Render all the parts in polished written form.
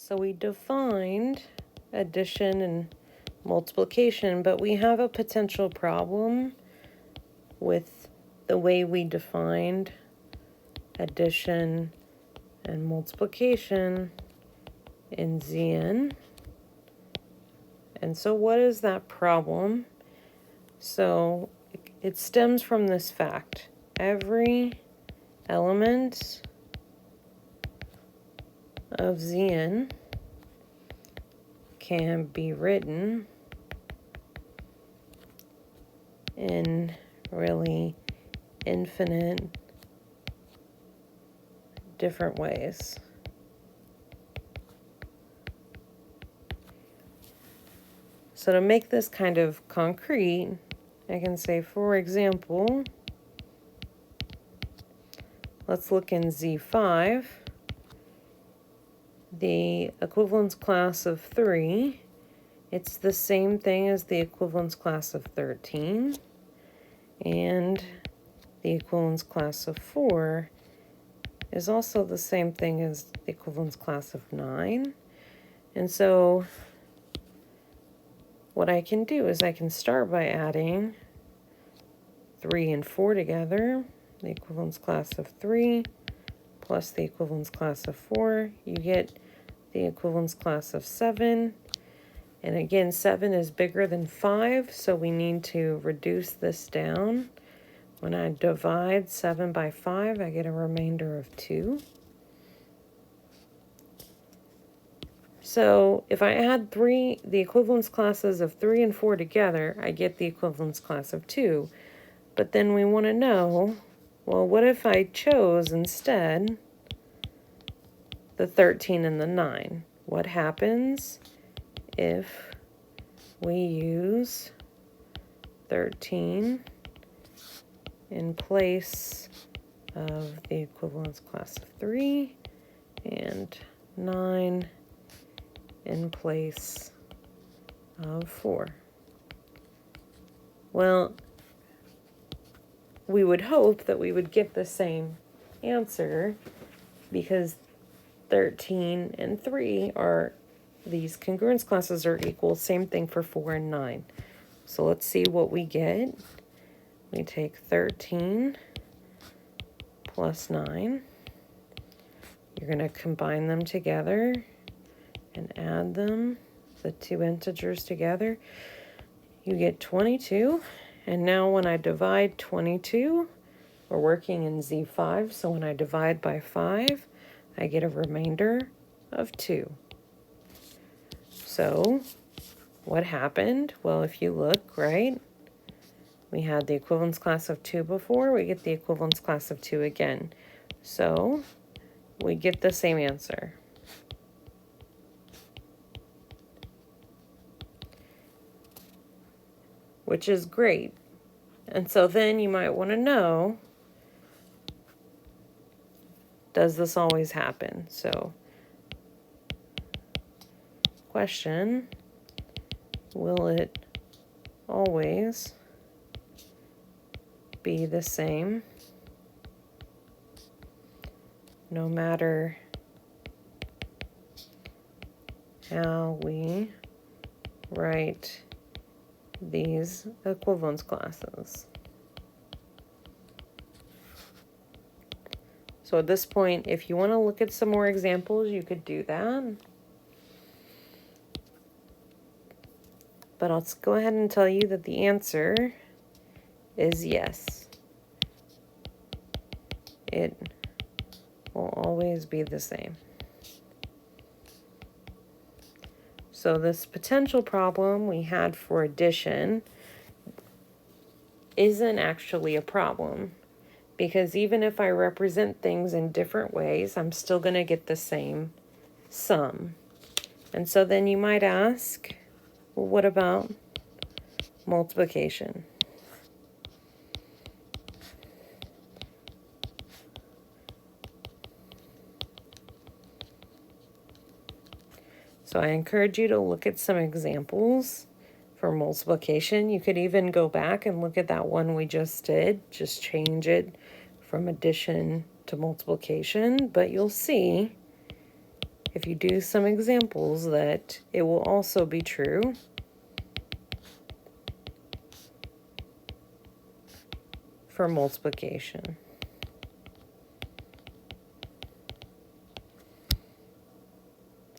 So we defined addition and multiplication, but we have a potential problem with the way we defined addition and multiplication in Zn. And so what is that problem? So it stems from this fact. Every element of Zn can be written in really infinite different ways. So to make this kind of concrete, I can say, for example, let's look in Z5. The equivalence class of 3, it's the same thing as the equivalence class of 13. And the equivalence class of 4 is also the same thing as the equivalence class of 9. And so what I can do is I can start by adding 3 and 4 together, the equivalence class of 3 plus the equivalence class of 4. You get the equivalence class of 7. And again, 7 is bigger than 5, so we need to reduce this down. When I divide 7 by 5, I get a remainder of 2. So if I add the equivalence classes of 3 and 4 together, I get the equivalence class of 2. But then we want to know, well, what if I chose instead the 13 and the 9? What happens if we use 13 in place of the equivalence class of 3 and 9 in place of 4? Well, we would hope that we would get the same answer because 13 and 3 are, these congruence classes are equal. Same thing for 4 and 9. So let's see what we get. We take 13 plus 9. You're going to combine them together and add them, the two integers together. You get 22. And now when I divide 22, we're working in Z5, so when I divide by 5, I get a remainder of 2. So what happened? Well, if you look, right, we had the equivalence class of 2 before, we get the equivalence class of 2 again. So we get the same answer. Which is great. And so then you might want to know, does this always happen? So, question, will it always be the same no matter how we write these equivalence classes? So at this point, if you want to look at some more examples, you could do that. But I'll go ahead and tell you that the answer is yes. It will always be the same. So this potential problem we had for addition isn't actually a problem, because even if I represent things in different ways, I'm still going to get the same sum. And so then you might ask, well, what about multiplication? So I encourage you to look at some examples for multiplication. You could even go back and look at that one we just did, just change it from addition to multiplication, but you'll see if you do some examples, that it will also be true. For multiplication.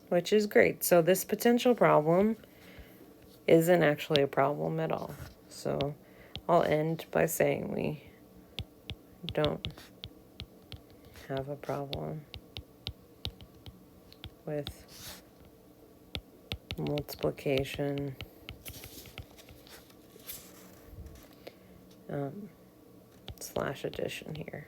Which is great. So this potential problem isn't actually a problem at all. So I'll end by saying we don't have a problem with multiplication / addition here.